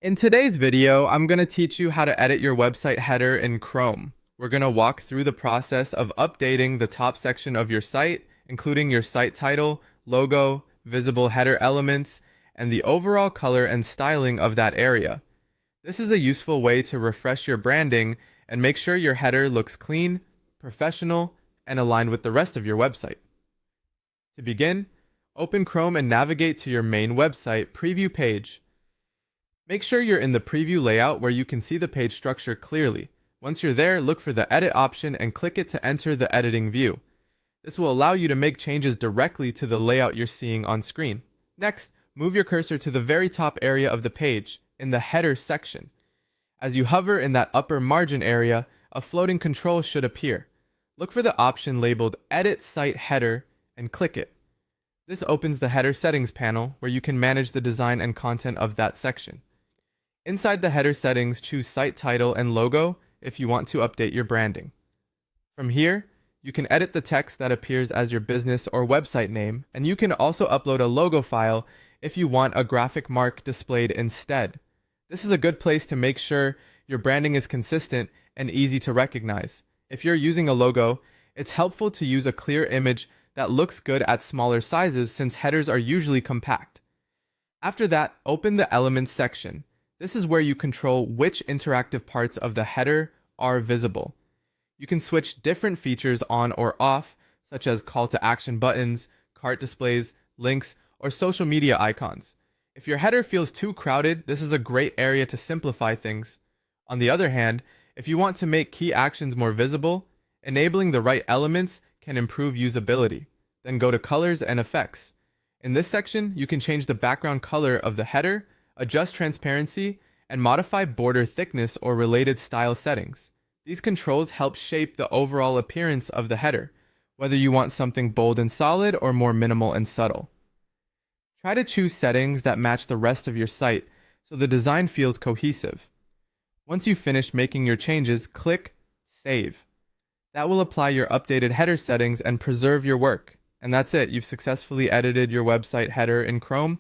In today's video, I'm going to teach you how to edit your website header in Chrome. We're going to walk through the process of updating the top section of your site, including your site title, logo, visible header elements, and the overall color and styling of that area. This is a useful way to refresh your branding and make sure your header looks clean, professional, and aligned with the rest of your website. To begin, open Chrome and navigate to your main website preview page. Make sure you're in the preview layout where you can see the page structure clearly. Once you're there, look for the edit option and click it to enter the editing view. This will allow you to make changes directly to the layout you're seeing on screen. Next, move your cursor to the very top area of the page, in the header section. As you hover in that upper margin area, a floating control should appear. Look for the option labeled Edit Site Header and click it. This opens the header settings panel where you can manage the design and content of that section. Inside the header settings, choose site title and logo if you want to update your branding. From here, you can edit the text that appears as your business or website name, and you can also upload a logo file if you want a graphic mark displayed instead. This is a good place to make sure your branding is consistent and easy to recognize. If you're using a logo, it's helpful to use a clear image that looks good at smaller sizes since headers are usually compact. After that, open the Elements section. This is where you control which interactive parts of the header are visible. You can switch different features on or off, such as call to action buttons, cart displays, links, or social media icons. If your header feels too crowded, this is a great area to simplify things. On the other hand, if you want to make key actions more visible, enabling the right elements can improve usability. Then go to Colors and Effects. In this section, you can change the background color of the header, adjust transparency, and modify border thickness or related style settings. These controls help shape the overall appearance of the header, whether you want something bold and solid or more minimal and subtle. Try to choose settings that match the rest of your site so the design feels cohesive. Once you've finished making your changes, click Save. That will apply your updated header settings and preserve your work. And that's it, you've successfully edited your website header in Chrome.